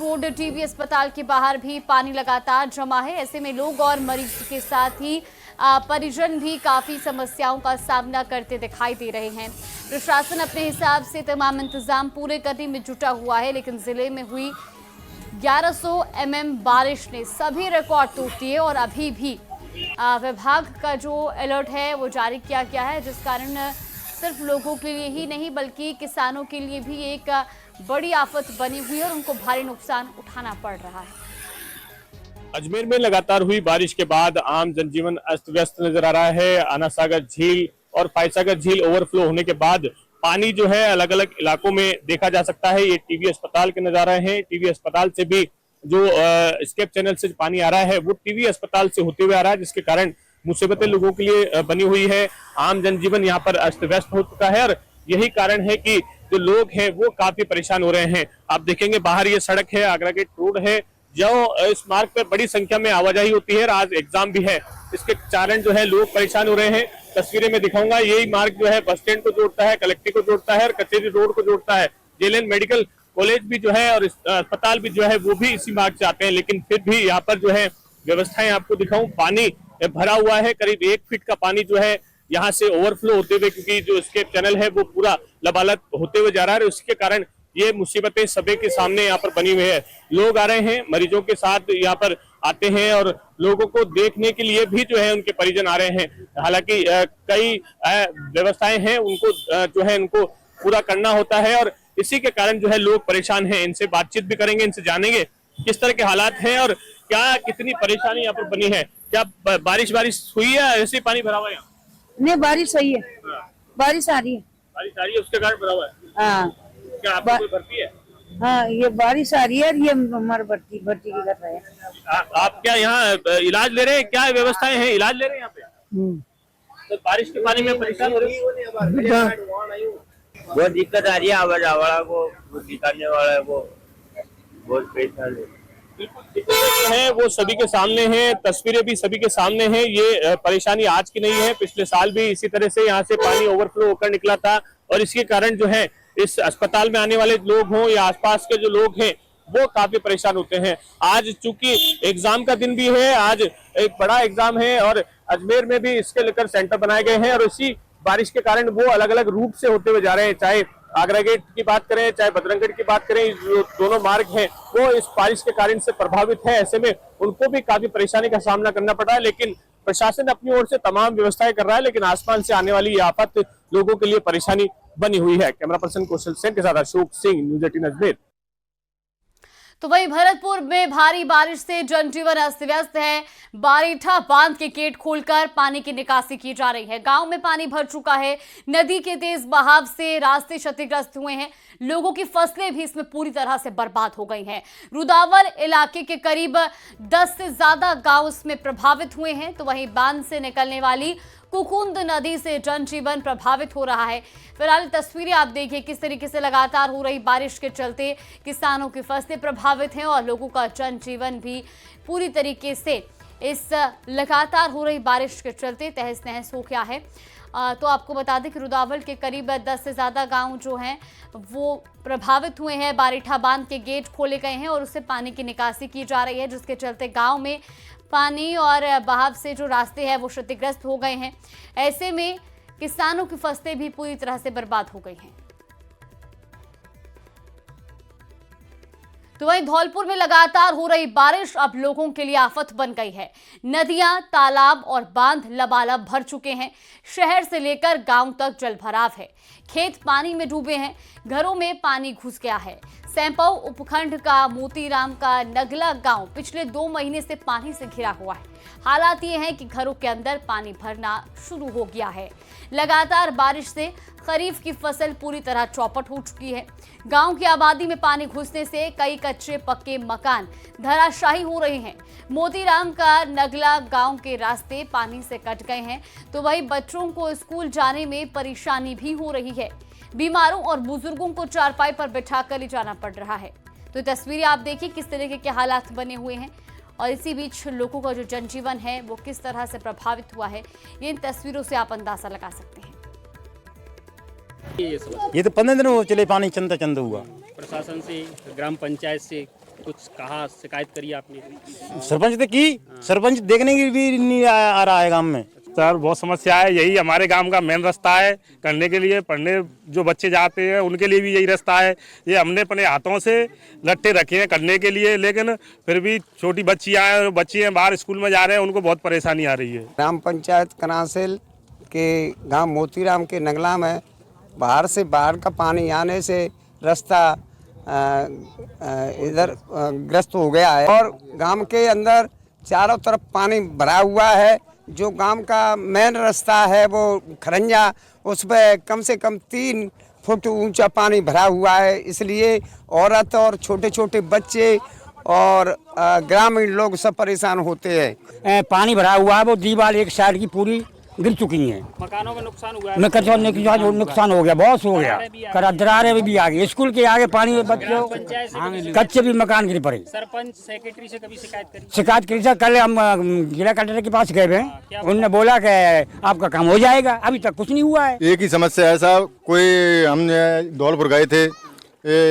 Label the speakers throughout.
Speaker 1: Road TB अस्पताल के बाहर भी पानी लगातार जमा है। ऐसे में लोग और मरीज के साथ ही परिजन भी काफी समस्याओं का सामना करते दिखाई दे रहे हैं। प्रशासन अपने हिसाब से तमाम इंतजाम पूरे करने में जुटा हुआ है, लेकिन जिले में हुई 1100 mm बारिश ने सभी रिकॉर्ड तोड़ दिए और अभी भी विभाग का जो अलर्ट है वो जारी किया गया है, जिस कारण सिर्फ लोगों के लिए ही नहीं बल्कि किसानों के लिए भी एक बड़ी आफत बनी हुई है और उनको भारी नुकसान उठाना पड़ रहा है।
Speaker 2: अजमेर में लगातार हुई बारिश के बाद आम जनजीवन अस्त व्यस्त नजर आ रहा है। आना सागर झील और फायसागर झील ओवरफ्लो होने के बाद पानी जो है अलग अलग इलाकों में देखा जा सकता है। ये टीबी अस्पताल के नजारे हैं। टीबी अस्पताल से भी जो स्केप चैनल से पानी आ रहा है वो टीबी अस्पताल से होते हुए आ रहा है, जिसके कारण मुसीबतें लोगों के लिए बनी हुई है। आम जनजीवन यहाँ पर अस्त व्यस्त हो चुका है और यही कारण है कि जो लोग हैं वो काफी परेशान हो रहे हैं। आप देखेंगे बाहर ये सड़क है, आगरा गेट रोड है, जो इस मार्ग पर बड़ी संख्या में आवाजाही होती है। आज एग्जाम भी है, इसके कारण जो है लोग परेशान हो रहे हैं। तस्वीरें में दिखाऊंगा, यही मार्ग जो है बस स्टैंड को जोड़ता है, कलेक्ट्रेट को जोड़ता है और कचेरी रोड को जोड़ता है। जेएलएन मेडिकल कॉलेज भी जो है और अस्पताल भी जो है वो भी इसी मार्ग से आते हैं, लेकिन फिर भी यहाँ पर जो है व्यवस्थाएं आपको दिखाऊं, पानी भरा हुआ है। करीब 1 फीट का पानी जो है यहाँ से ओवरफ्लो होते हुए, क्योंकि जो स्केप चैनल है वो पूरा लबालब होते हुए जा रहा है, उसके कारण ये मुसीबतें सभी के सामने यहाँ पर बनी हुई है। लोग आ रहे हैं, मरीजों के साथ यहाँ पर आते हैं और लोगों को देखने के लिए भी जो है उनके परिजन आ रहे हैं। हालांकि कई व्यवस्थाएं हैं, उनको जो है उनको पूरा करना होता है और इसी के कारण जो है लोग परेशान हैं। इनसे बातचीत भी करेंगे, इनसे जानेंगे किस तरह के हालात हैं और क्या कितनी परेशानी यहाँ पर बनी है। क्या बारिश हुई है, ऐसे पानी भरा हुआ है?
Speaker 3: नहीं, बारिश सही है। बारिश आ रही है,
Speaker 2: उसके कारण भरा हुआ है।
Speaker 3: हाँ,
Speaker 2: क्या आपको कोई भर्ती है?
Speaker 3: हाँ, ये बारिश आ रही है, ये हमारे भर्ती की कर रहे हैं।
Speaker 2: आप क्या यहाँ इलाज ले रहे हैं? क्या व्यवस्थाएं हैं, इलाज ले रहे हैं यहाँ पे? तो बारिश के पानी में परेशान हो रहे हैं?
Speaker 4: बहुत दिक्कत आ रही है, आवाजा वाला को निकालने वाला है, वो बहुत परेशान है।
Speaker 2: जो है वो सभी के सामने है, तस्वीरें भी सभी के सामने हैं। ये परेशानी आज की नहीं है, पिछले साल भी इसी तरह से यहाँ से पानी ओवरफ्लो होकर निकला था और इसके कारण जो है इस अस्पताल में आने वाले लोग हों या आसपास के जो लोग हैं वो काफी परेशान होते हैं। आज चूंकि एग्जाम का दिन भी है, आज एक बड़ा एग्जाम है और अजमेर में भी इसके लेकर सेंटर बनाए गए हैं और इसी बारिश के कारण वो अलग अलग रूट से होते हुए जा रहे हैं। चाहे आगरा गेट की बात करें, चाहे बजरंगगढ़ की बात करें, जो दोनों मार्ग हैं वो इस बारिश के कारण से प्रभावित है। ऐसे में उनको भी काफी परेशानी का सामना करना पड़ रहा है, लेकिन प्रशासन अपनी ओर से तमाम व्यवस्थाएं कर रहा है, लेकिन आसमान से आने वाली ये आफत लोगों के लिए परेशानी बनी हुई है। कैमरा पर्सन कौशल सेन के साथ अशोक सिंह, न्यूज़ 18 अजमेर।
Speaker 1: तो वहीं भरतपुर में भारी बारिश से जनजीवन अस्त व्यस्त है। बारीठा बांध के गेट खोलकर पानी की निकासी की जा रही है। गांव में पानी भर चुका है। नदी के तेज बहाव से रास्ते क्षतिग्रस्त हुए हैं। लोगों की फसलें भी इसमें पूरी तरह से बर्बाद हो गई हैं। रुदावल इलाके के करीब 10 से ज्यादा गांव इसमें प्रभावित हुए हैं। तो वहीं बांध से निकलने वाली कुकुंद नदी से जनजीवन प्रभावित हो रहा है। फिलहाल तस्वीरें आप देखिए किस तरीके से लगातार हो रही बारिश के चलते किसानों की फसलें प्रभावित हैं और लोगों का जनजीवन भी पूरी तरीके से इस लगातार हो रही बारिश के चलते तहस नहस हो गया है। तो आपको बता दें कि रुदावल के करीब 10 से ज़्यादा गांव जो हैं वो प्रभावित हुए हैं। बारीठा बांध के गेट खोले गए हैं और उससे पानी की निकासी की जा रही है, जिसके चलते गांव में पानी और बहाव से जो रास्ते हैं वो क्षतिग्रस्त हो गए हैं। ऐसे में किसानों की फसलें भी पूरी तरह से बर्बाद हो गई हैं। तो वहीं धौलपुर में लगातार हो रही बारिश अब लोगों के लिए आफत बन गई है। नदियां, तालाब और बांध लबालब भर चुके हैं। शहर से लेकर गांव तक जलभराव है। खेत पानी में डूबे हैं। घरों में पानी घुस गया है। सैंपऊ उपखंड का मोतीराम का नगला गांव पिछले 2 महीने से पानी से घिरा हुआ है। हालात ये हैं कि घरों के अंदर पानी भरना शुरू हो गया है। लगातार बारिश से खरीफ की फसल पूरी तरह चौपट हो चुकी है। गांव की आबादी में पानी घुसने से कई कच्चे पक्के मकान धराशायी हो रहे हैं। मोतीराम का नगला गांव के रास्ते पानी से कट गए हैं। तो वहीं बच्चों को स्कूल जाने में परेशानी भी हो रही है। बीमारों और बुजुर्गों को चारपाई पर बिठाकर ले जाना पड़ रहा है। तो तस्वीरें आप देखिए किस तरीके के हालात बने हुए हैं और इसी बीच लोगों का जो जनजीवन है वो किस तरह से प्रभावित हुआ है, ये इन तस्वीरों से आप अंदाजा लगा सकते हैं।
Speaker 5: ये तो 15 दिन हो चले, पानी चंदा चंद हुआ।
Speaker 6: प्रशासन से, ग्राम पंचायत से
Speaker 5: कुछ कहा, शिकायत करी आपने?
Speaker 6: सरपंच ने की, सरपंच देखने की भी नहीं आ रहा है गांव में।
Speaker 7: सर बहुत समस्या है, यही हमारे गांव का मेन रास्ता है करने के लिए, पढ़ने जो बच्चे जाते हैं उनके लिए भी यही रास्ता है। ये हमने अपने हाथों से लट्ठे रखे हैं करने के लिए, लेकिन फिर भी छोटी बच्ची हैं बाहर स्कूल में जा रहे हैं, उनको बहुत परेशानी आ रही है।
Speaker 8: ग्राम पंचायत कनासेल के गांव मोतीराम के नगला में बाहर का पानी आने से रास्ता इधर ग्रस्त हो गया है और गांव के अंदर चारों तरफ पानी भरा हुआ है। जो गांव का मेन रास्ता है वो खरंजा, उस पर कम से कम 3 फुट ऊंचा पानी भरा हुआ है, इसलिए औरत और छोटे छोटे बच्चे और ग्रामीण लोग सब परेशान होते हैं।
Speaker 6: पानी भरा हुआ है, वो दीवार एक साइड की पूरी गिर चुकी है।
Speaker 5: मकानों में नुकसान हुआ है?
Speaker 6: नुकसान हो गया, बहुत हो गया। दरारें भी आ गई, स्कूल के आगे पानी में बच्चों कच्चे भी मकान गिर पड़े।
Speaker 5: सरपंच सेक्रेटरी से कभी
Speaker 6: शिकायत करी सर, कल हम जिला कलेक्टर के पास गए हैं, उन्होंने बोला कि आपका काम हो जाएगा, अभी तक कुछ नहीं हुआ है।
Speaker 9: एक ही समस्या है साहब, कोई हमने धौलपुर गए थे,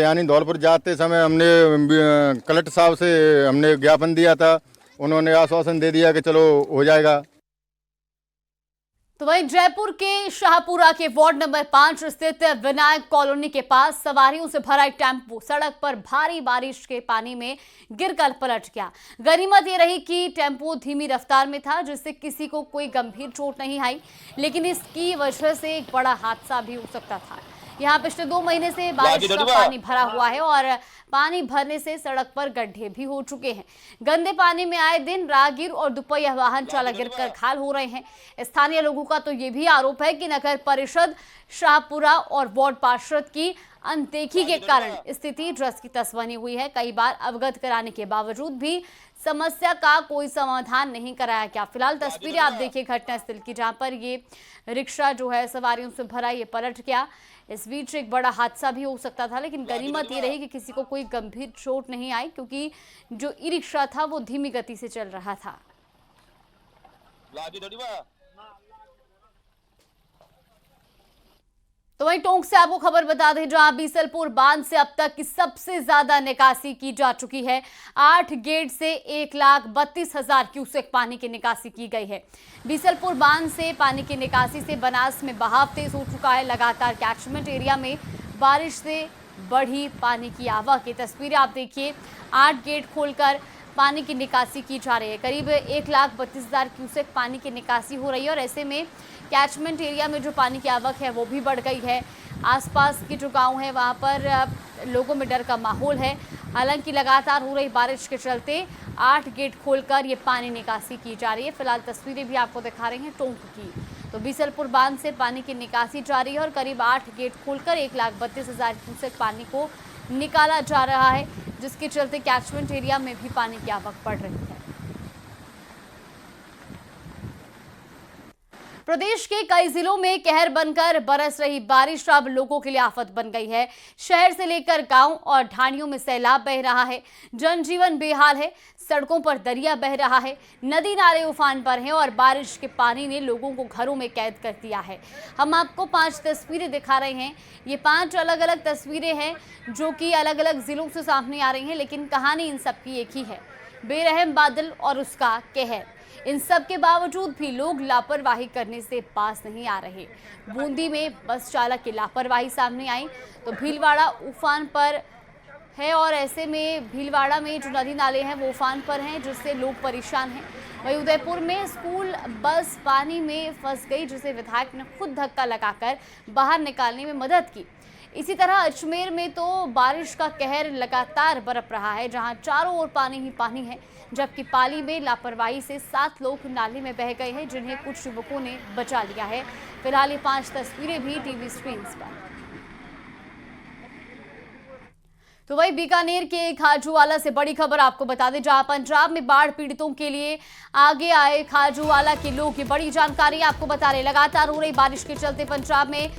Speaker 9: यानी धौलपुर जाते समय हमने कलेक्टर साहब से हमने ज्ञापन दिया था, उन्होंने आश्वासन दे दिया कि चलो हो जाएगा।
Speaker 1: तो वहीं जयपुर के शाहपुरा के वार्ड नंबर 5 स्थित विनायक कॉलोनी के पास सवारियों से भरा एक टेम्पो सड़क पर भारी बारिश के पानी में गिरकर पलट गया। गनीमत ये रही कि टेम्पो धीमी रफ्तार में था, जिससे किसी को कोई गंभीर चोट नहीं आई, लेकिन इसकी वजह से एक बड़ा हादसा भी हो सकता था। यहाँ पिछले 2 महीने से बारिश का पानी भरा हुआ है और पानी भरने से सड़क पर गड्ढे भी हो चुके हैं। गंदे पानी में आए दिन राहगीर और दुपहिया वाहन चालक गिरकर घायल हो रहे हैं। स्थानीय लोगों का तो ये भी आरोप है कि नगर परिषद शाहपुरा और वार्ड पार्षद की अनदेखी के कारण स्थिति ड्रस की तस बनी हुई है। कई बार अवगत कराने के बावजूद भी समस्या का कोई समाधान नहीं कराया गया। फिलहाल तस्वीरें आप देखिए घटनास्थल की, जहां पर ये रिक्शा जो है सवारियों से भरा ये पलट गया। इस बीच एक बड़ा हादसा भी हो सकता था, लेकिन गनीमत ये रही कि किसी को कोई गंभीर चोट नहीं आई, क्योंकि जो ई रिक्शा था वो धीमी गति से चल रहा था। तो वहीं टोंक से आपको खबर बता दें, जहां बीसलपुर बांध से अब तक की सबसे ज्यादा निकासी की जा चुकी है। 8 गेट से 1,32,000 क्यूसेक पानी की निकासी की गई है। बीसलपुर बांध से पानी की निकासी से बनास में बहाव तेज हो चुका है। लगातार कैचमेंट एरिया में बारिश से बढ़ी पानी की आवक की तस्वीरें आप देखिए। 8 गेट खोलकर पानी की निकासी की जा रही है। करीब 1,32,000 क्यूसेक पानी की निकासी हो रही है और ऐसे में कैचमेंट एरिया में जो पानी की आवक है वो भी बढ़ गई है। आसपास के जो गांव है वहां पर लोगों में डर का माहौल है। हालांकि लगातार हो रही बारिश के चलते 8 गेट खोलकर ये पानी निकासी की जा रही है। फिलहाल तस्वीरें भी आपको दिखा रहे हैं टोंक की। तो बीसलपुर बांध से पानी की निकासी जारी है और करीब 8 गेट खोलकर 1,32,000 क्यूसेक पानी को निकाला जा रहा है, जिसके चलते कैचमेंट एरिया में भी पानी की आवक बढ़ रही है। प्रदेश के कई जिलों में कहर बनकर बरस रही बारिश अब लोगों के लिए आफत बन गई है। शहर से लेकर गांव और ढाणियों में सैलाब बह रहा है। जनजीवन बेहाल है, सड़कों पर दरिया बह रहा है, नदी नाले उफान पर हैं और बारिश के पानी ने लोगों को घरों में कैद कर दिया है। हम आपको 5 तस्वीरें दिखा रहे हैं। ये 5 अलग अलग तस्वीरें हैं जो कि अलग अलग जिलों से सामने आ रही हैं, लेकिन कहानी इन सब की एक ही है, बेरहम बादल और उसका कहर। इन सब के बावजूद भी लोग लापरवाही करने से पास नहीं आ रहे। बूंदी में बस चालक की लापरवाही सामने आई तो भीलवाड़ा उफान पर है और ऐसे में भीलवाड़ा में जो नदी नाले हैं वो उफान पर हैं, जिससे लोग परेशान हैं। वहीं उदयपुर में स्कूल बस पानी में फंस गई, जिसे विधायक ने खुद धक्का लगाकर बाहर निकालने में मदद की। इसी तरह अजमेर में तो बारिश का कहर लगातार बरप रहा है, जहां चारों ओर पानी ही पानी है, जबकि पाली में लापरवाही से 7 लोग नाले में बह गए हैं, जिन्हें कुछ युवकों ने बचा लिया है। फिलहाल ये 5 तस्वीरें भी टीवी स्क्रीन पर। तो वही बीकानेर के खाजूवाला से बड़ी खबर आपको बता दें, जहां पंजाब में बाढ़ पीड़ितों के लिए आगे आए खाजूवाला के लोग। ये बड़ी जानकारी आपको बता रहे। लगातार हो रही बारिश के चलते पंजाब में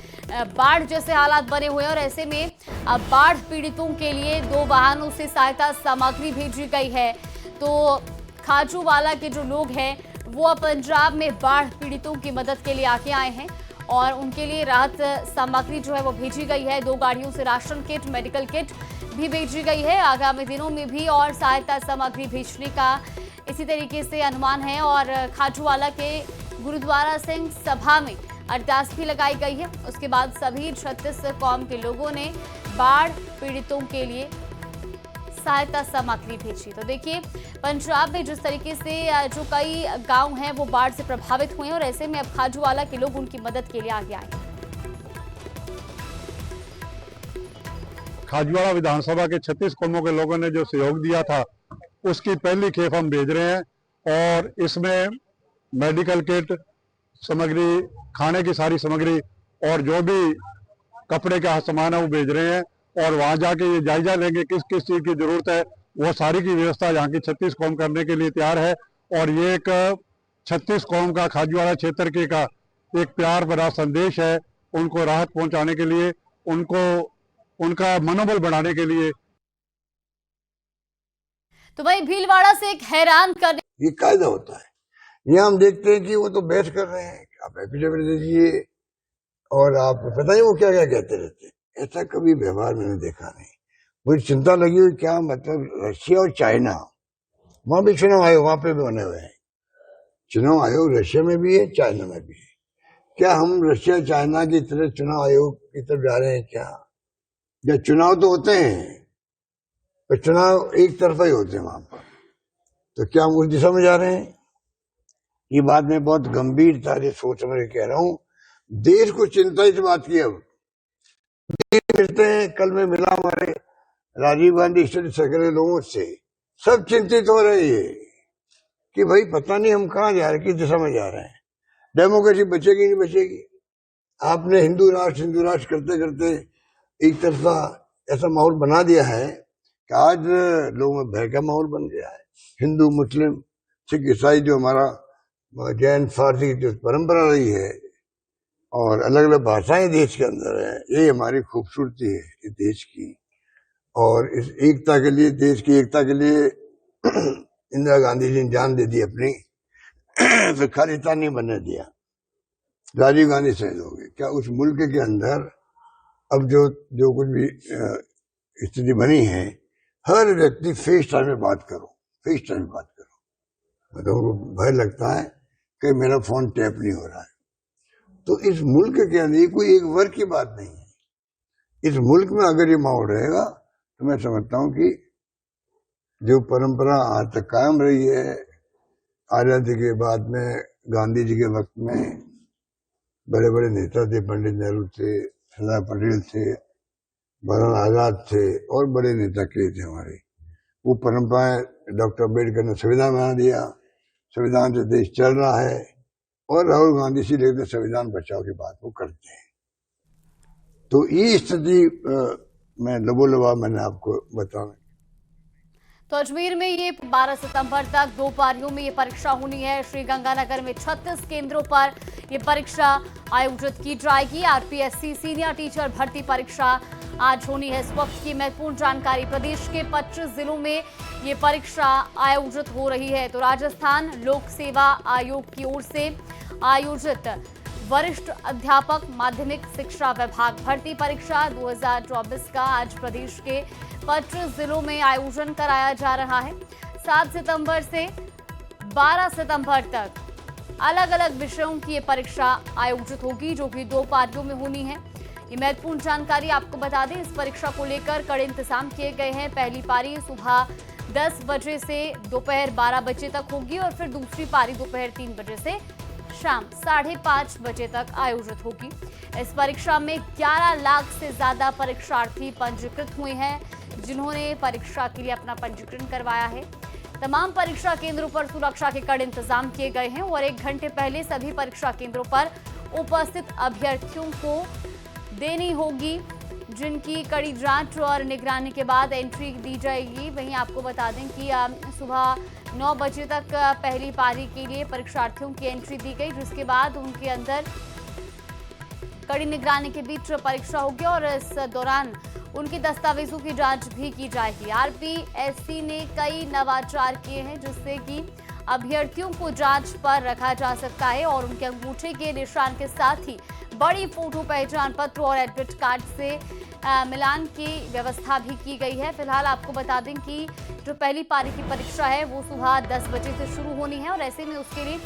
Speaker 1: बाढ़ जैसे हालात बने हुए हैं और ऐसे में अब बाढ़ पीड़ितों के लिए 2 वाहनों से सहायता सामग्री भेजी गई है। तो खाजूवाला के जो लोग हैं वो अब पंजाब में बाढ़ पीड़ितों की मदद के लिए आगे आए हैं और उनके लिए राहत सामग्री जो है वो भेजी गई है। 2 गाड़ियों से राशन किट, मेडिकल किट, भी भेजी गई है। आगामी दिनों में भी और सहायता सामग्री भेजने का इसी तरीके से अनुमान है और खाजूवाला के गुरुद्वारा सिंह सभा में अरदास भी लगाई गई है। उसके बाद सभी 36 कौम के लोगों ने बाढ़ पीड़ितों के लिए सहायता सामग्री भेजी। तो देखिए पंजाब में जिस तरीके से जो कई गांव हैं वो बाढ़ से प्रभावित हुए हैं और ऐसे में अब खाजूवाला के लोग उनकी मदद के लिए आगे आए।
Speaker 10: खाजूवाला विधानसभा के 36 कौमों के लोगों ने जो सहयोग दिया था उसकी पहली खेप हम भेज रहे हैं और इसमें मेडिकल किट सामग्री, खाने की सारी सामग्री और जो भी कपड़े का सामान है वो भेज रहे हैं और वहां जाके ये जायजा लेंगे किस किस चीज की जरूरत है। वो सारी की व्यवस्था यहाँ की 36 कौम करने के लिए तैयार है और ये एक 36 कौम का खाजूवाला क्षेत्र के का एक प्यार भरा संदेश है उनको राहत पहुंचाने के लिए, उनको उनका मनोबल बढ़ाने के लिए।
Speaker 1: तो वही भीलवाड़ा से एक हैरान करने
Speaker 11: ये कायदा होता है। यहाँ हम देखते हैं कि वो तो बहस कर रहे हैं, आप एफिडेविट दीजिए और आप पता नहीं वो क्या क्या कहते रहते हैं। ऐसा कभी व्यवहार मैंने देखा नहीं। मुझे चिंता लगी हुई क्या मतलब रशिया और चाइना, वहां भी चुनाव आयोग वहां पे भी बने हुए हैं। चुनाव आयोग रशिया में भी है, चाइना में भी है। क्या हम रशिया चाइना की तरह चुनाव आयोग की तरफ जा रहे हैं क्या? या चुनाव तो होते हैं पर चुनाव एक तरफा ही होते हैं वहां पर, तो क्या हम उस दिशा में जा रहे हैं? ये बात मैं बहुत गंभीरता से सोच समझ के कह रहा हूँ। देश को चिंता इस बात की अब मिलते हैं। कल मैं मिला हमारे राजीव गांधी स्टडी सर्कल के लोगों से, सब चिंतित हो रहे हैं कि भाई पता नहीं हम कहाँ जा रहे हैं, किस दिशा में जा रहे हैं। डेमोक्रेसी बचेगी नहीं बचेगी। आपने हिंदू राष्ट्र करते करते एक तरफा ऐसा माहौल बना दिया है कि आज लोगों में भय का माहौल बन गया है। हिंदू, मुस्लिम, सिख, ईसाई जो हमारा जैन, फारसी की जो परंपरा रही है और अलग अलग भाषाएं देश के अंदर है, ये हमारी खूबसूरती है इस देश की। और इस एकता के लिए, देश की एकता के लिए इंदिरा गांधी जी ने जान दे दी अपनी, तो खालिस्तान नहीं बनने दिया। राजीव गांधी शहीद हो गए। क्या उस मुल्क के अंदर अब जो कुछ भी स्थिति बनी है, हर व्यक्ति फेस टाइम में बात करो, फेस टाइम में बात करो। मतलब भय लगता है कि मेरा फोन टैप नहीं हो रहा है। तो इस मुल्क के अंदर कोई एक वर्ग की बात नहीं है। इस मुल्क में अगर ये माहौल रहेगा तो मैं समझता हूँ कि जो परंपरा आज तक कायम रही है, आजादी के बाद में गांधी जी के वक्त में बड़े बड़े नेता थे, पंडित नेहरू थे, सरदार पटेल थे, मौलाना आजाद थे और बड़े नेता के थे हमारे। वो परंपराएं डॉक्टर अम्बेडकर ने संविधान बना दिया, संविधान से देश चल रहा है और राहुल गांधी से लेकर संविधान बचाव की बात वो करते हैं। तो ये स्थिति मैं लबोलबा मैंने आपको बताया।
Speaker 1: तो अजमेर में ये 12 सितंबर तक 2 पारियों में ये परीक्षा होनी है। श्रीगंगानगर में 36 केंद्रों पर ये परीक्षा आयोजित की जाएगी। आरपीएससी सीनियर टीचर भर्ती परीक्षा आज होनी है। इस वक्त की महत्वपूर्ण जानकारी, प्रदेश के 25 जिलों में ये परीक्षा आयोजित हो रही है। तो राजस्थान लोक सेवा आयोग की ओर से आयोजित वरिष्ठ अध्यापक माध्यमिक शिक्षा विभाग भर्ती परीक्षा 2024 का आज प्रदेश के 25 जिलों में आयोजन कराया जा रहा है। 7 सितंबर से 12 सितंबर तक अलग अलग विषयों की ये परीक्षा आयोजित होगी, जो कि 2 पारियों में होनी है। ये महत्वपूर्ण जानकारी आपको बता दें, इस परीक्षा को लेकर कड़े इंतजाम किए गए हैं। पहली पारी सुबह 10 बजे से दोपहर 12 बजे तक होगी और फिर दूसरी पारी दोपहर 3 बजे से शाम 5:30 बजे तक आयोजित होगी। इस परीक्षा में 11 लाख से ज्यादा परीक्षार्थी पंजीकृत हुए हैं, जिन्होंने परीक्षा के लिए अपना पंजीकरण करवाया है। तमाम परीक्षा केंद्रों पर सुरक्षा के कड़े इंतजाम किए गए हैं और 1 घंटे पहले सभी परीक्षा केंद्रों पर उपस्थित अभ्यर्थियों को देनी होगी, जिनकी कड़ी जांच और निगरानी के बाद एंट्री दी जाएगी। वहीं आपको बता दें कि सुबह 9 बजे तक पहली पारी के लिए परीक्षार्थियों की एंट्री दी गई, जिसके बाद उनके अंदर कड़ी निगरानी के बीच परीक्षा होगी और इस दौरान उनके दस्तावेजों की जांच भी की जाएगी। आरपीएससी ने कई नवाचार किए हैं, जिससे कि अभ्यर्थियों को जांच पर रखा जा सकता है और उनके अंगूठे के निशान के साथ ही बड़ी फोटो पहचान पत्र और एडमिट कार्ड से मिलान की व्यवस्था भी की गई है। फिलहाल आपको बता दें कि जो पहली पारी की परीक्षा है वो सुबह 10 बजे से शुरू होनी है और ऐसे में उसके लिए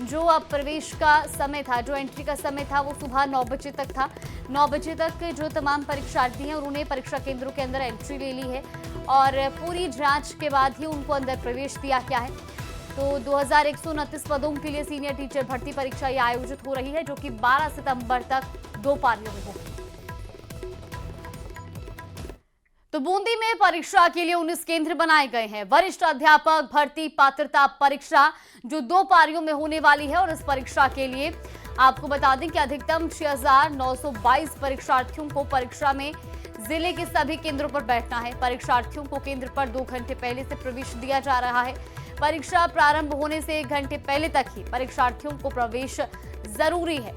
Speaker 1: जो अब प्रवेश का समय था, जो एंट्री का समय था वो सुबह 9 बजे तक था। 9 बजे तक जो तमाम परीक्षार्थी हैं उन्होंने परीक्षा केंद्रों के अंदर एंट्री ले ली है और पूरी जांच के बाद ही उनको अंदर प्रवेश दिया गया है। तो 2129 पदों के लिए सीनियर टीचर भर्ती परीक्षा ये आयोजित हो रही है, जो कि 12 सितंबर तक 2 पारियों में होगी। तो बूंदी में परीक्षा के लिए 19 केंद्र बनाए गए हैं। वरिष्ठ अध्यापक भर्ती पात्रता परीक्षा जो 2 पारियों में होने वाली है और इस परीक्षा के लिए आपको बता दें कि अधिकतम 6922 परीक्षार्थियों को परीक्षा में जिले के सभी केंद्रों पर बैठना है। परीक्षार्थियों को केंद्र पर 2 घंटे पहले से प्रवेश दिया जा रहा है। परीक्षा प्रारंभ होने से 1 घंटे पहले तक ही परीक्षार्थियों को प्रवेश जरूरी है।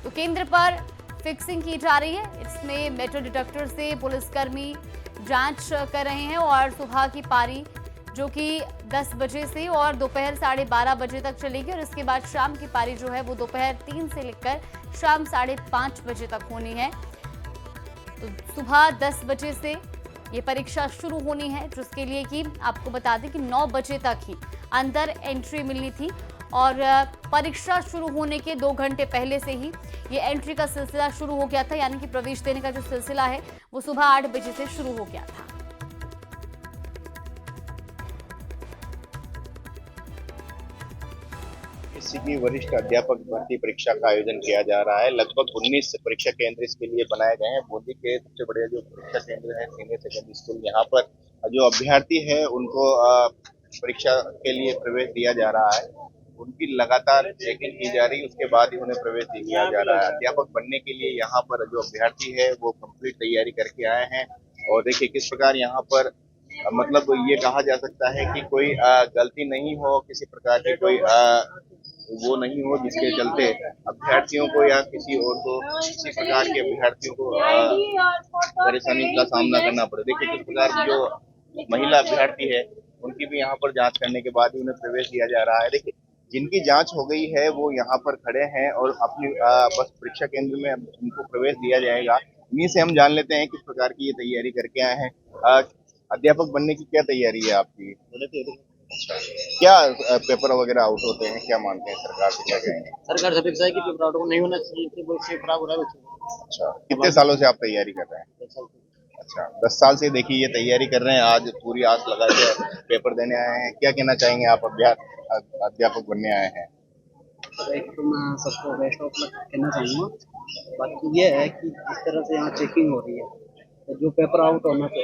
Speaker 1: तो केंद्र पर फिक्सिंग की जा रही है। इसमें मेटल डिटेक्टर से पुलिसकर्मी जांच कर रहे हैं और सुबह की पारी जो कि 10 बजे से और दोपहर 12:30 बजे तक चलेगी और इसके बाद शाम की पारी जो है वो दोपहर 3 से लेकर शाम 5:30 बजे तक होनी है। तो सुबह 10 बजे से ये परीक्षा शुरू होनी है, जिसके लिए कि आपको बता दें कि 9 बजे तक ही अंदर एंट्री मिलनी थी और परीक्षा शुरू होने के 2 घंटे पहले से ही ये एंट्री का सिलसिला शुरू हो गया था, यानी कि प्रवेश देने का जो सिलसिला है वो सुबह 8 बजे से शुरू हो गया था।
Speaker 12: किसी भी वरिष्ठ अध्यापक भर्ती परीक्षा का आयोजन किया जा रहा है। लगभग 19 परीक्षा केंद्र इसके लिए बनाए गए हैं। बूंदी के सबसे बड़े जो परीक्षा केंद्र है सीनियर सेकेंडरी स्कूल, यहाँ पर जो अभ्यर्थी है उनको परीक्षा के लिए प्रवेश दिया जा रहा है। उनकी लगातार चेकिंग की जा रही है, उसके बाद ही उन्हें प्रवेश दिया जा रहा है। अध्यापक बनने के लिए यहाँ पर जो अभ्यर्थी है वो कंप्लीट तैयारी करके आए हैं और देखिए किस प्रकार यहाँ पर मतलब ये कहा जा सकता है कि कोई गलती नहीं हो, किसी प्रकार की कोई वो नहीं हो जिसके चलते अभ्यर्थियों को या किसी और को किसी प्रकार के अभ्यर्थियों को परेशानी का सामना करना पड़े। देखिए किस प्रकार की जो महिला अभ्यर्थी है उनकी भी यहाँ पर जांच करने के बाद ही उन्हें प्रवेश दिया जा रहा है। देखिए जिनकी जांच हो गई है वो यहाँ पर खड़े हैं और अपनी बस परीक्षा केंद्र में उनको प्रवेश दिया जाएगा। इन्हीं से हम जान लेते हैं किस प्रकार की ये तैयारी करके आए हैं। अध्यापक बनने की क्या तैयारी है आपकी? अच्छा, क्या पेपर वगैरह आउट होते हैं, क्या मानते हैं सरकार से, क्या कहेंगे?
Speaker 5: सरकार से अपेक्षा है कि पेपर आउट नहीं होना चाहिए, खराब हो रहा है।
Speaker 12: अच्छा, कितने सालों से आप तैयारी कर रहे हैं? अच्छा, 10 साल से देखिए ये तैयारी कर रहे हैं। आज पूरी आस लगा के पेपर देने आए हैं। क्या कहना चाहेंगे आप अध्यापक बनने आए हैं?
Speaker 5: तो मैं सबको बेस्ट ऑफ लक कहना चाहूँगा। बाकी ये है कि जिस तरह से यहाँ चेकिंग हो रही है तो जो पेपर आउट होना है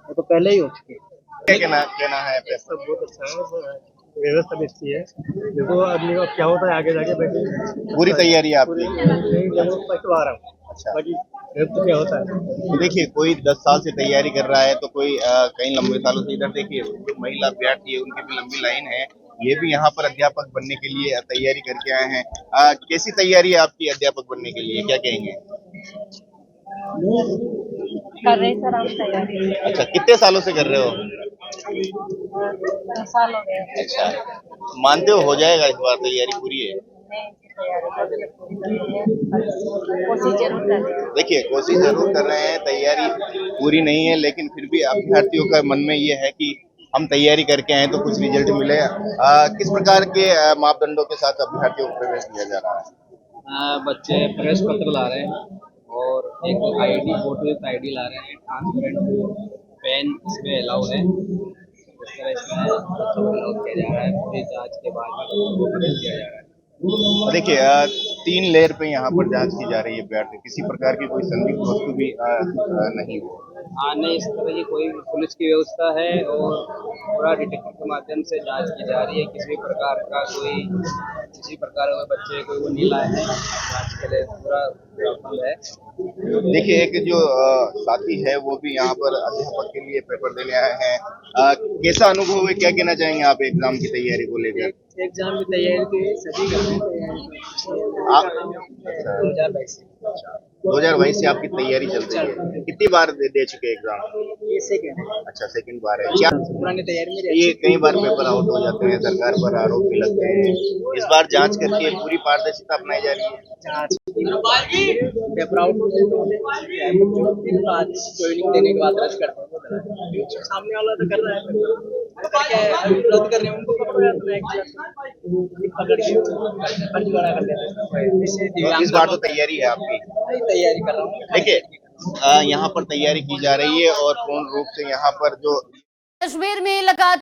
Speaker 5: वो तो पहले ही हो चुकी है।
Speaker 12: क्या कहना है?
Speaker 5: पेपर बहुत अच्छा है, व्यवस्था भी अच्छी है। देखो आदमी का क्या होता है आगे जाके
Speaker 12: पूरी तैयारी है आपकी?
Speaker 5: आ रहा हूँ।
Speaker 12: अच्छा,
Speaker 5: बाकी तो क्या होता है
Speaker 12: तो देखिए कोई 10 साल से तैयारी कर रहा है तो कोई कई लंबे सालों से। इधर देखिए जो महिला अभ्यर्थी है उनकी भी लंबी लाइन है, ये भी यहाँ पर अध्यापक बनने के लिए तैयारी करके आए हैं। कैसी तैयारी है आपकी अध्यापक बनने के लिए, क्या कहेंगे?
Speaker 3: कर रहे सर आप तैयारी?
Speaker 12: अच्छा, कितने सालों से कर रहे हो?
Speaker 3: 2 साल हो गए।
Speaker 12: अच्छा, मानते हो जाएगा इस बार तैयारी पूरी है?
Speaker 3: कोशिश जरूर कर रहे हैं।
Speaker 12: देखिए कोशिश जरूर कर रहे हैं, तैयारी पूरी नहीं है लेकिन फिर भी अभ्यर्थियों का मन में ये है कि हम तैयारी करके आए तो कुछ रिजल्ट मिले। किस प्रकार के मापदंडों के साथ अभ्यर्थियों को प्रवेश दिया जा रहा है?
Speaker 5: बच्चे प्रवेश पत्र ला रहे हैं और एक आईडी फोटो आईडी ला रहे हैं। ट्रांसपेरेंट पेन इसमें अलाउ है। इस तरह इसमें बच्चों को अलाउ किया जा रहा है। पूरी जांच के बाद में बच्चों को प्रवेश दिया जा रहा है।
Speaker 12: देखिए 3 लेयर पे यहाँ पर जांच की जा रही है अभ्यर्थी, किसी प्रकार की कोई संदिग्ध वस्तु भी नहीं हो।
Speaker 5: नहीं, इस तरह की कोई पुलिस की व्यवस्था है और पूरा डिटेक्टर के माध्यम से जांच की जा रही है। किसी प्रकार का किसी प्रकार का बच्चे कोई वो नहीं लाए हैं, जांच के लिए पूरा बंद है।
Speaker 12: देखिए एक जो साथी है वो भी यहाँ पर अध्यापक के लिए पेपर देने आए हैं। कैसा अनुभव है, क्या कहना चाहेंगे आप एग्जाम की तैयारी को लेकर?
Speaker 5: एग्जाम की तैयारी के सभी कर रहे हैं।
Speaker 12: आप 2022 से आपकी तैयारी चल रही है, कितनी बार दे चुके एग्जाम?
Speaker 5: ये सेकंड है।
Speaker 12: अच्छा, सेकंड बार है। क्या
Speaker 5: पुरानी तैयारी में
Speaker 12: ये कई बार पेपर आउट हो जाते हैं, सरकार पर आरोप भी लगते हैं, इस बार जांच करके पूरी पारदर्शिता अपनाई जा रही है?
Speaker 5: जांच प्राउड आज ज्वाइनिंग देने के बाद रद्द करते हैं, सामने वाला तो कर रहा है, रद्द करने उनको पकड़ के फर्जीवाड़ा कर लेते हैं।
Speaker 12: इस बार तो तैयारी है आपकी?
Speaker 5: तैयारी कर रहा हूँ।
Speaker 12: देखिए यहाँ पर तैयारी की जा रही है और पूर्ण रूप से यहाँ पर जो
Speaker 1: कश्मीर में लगातार